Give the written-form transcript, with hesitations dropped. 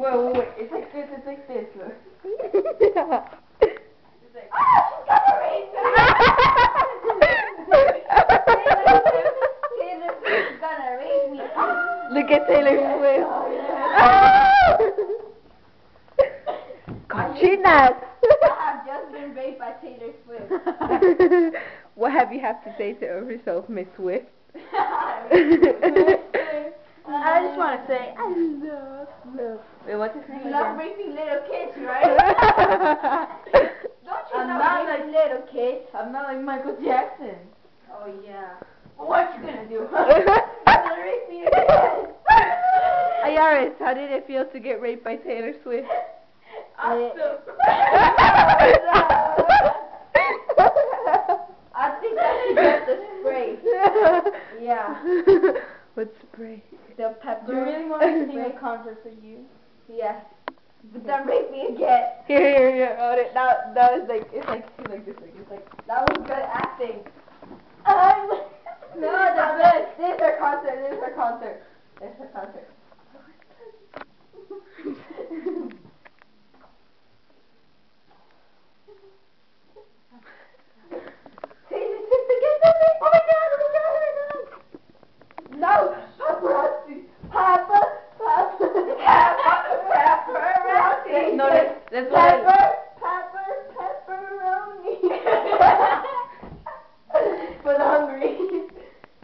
Wait. It's like this. Look. Yeah. It's like, ah, she's gonna rape me. Taylor Swift's gonna rape me. Look at Taylor Swift. Cochinas. I have just been raped by Taylor Swift. What have you have to say to yourself, Miss Swift? I just want to say, I love. Wait, what's his name You love again? raping little kids, right? Don't you love raping little kids? I'm not like Michael Jackson. Oh yeah. What you gonna do? You're gonna rape me again. Ayaris, how did it feel to get raped by Taylor Swift? Awesome. I think I should get the spray. Yeah. What spray? The pepper. Do you really want me to sing spray. a concert for you? Yes. But then rape me again. Here. Hold it. That was like, it's like this. It's like. That was good acting. No, this is her concert. Taylor Swift again. Oh my god. No, paparazzi. Paparazzi. No, let's go.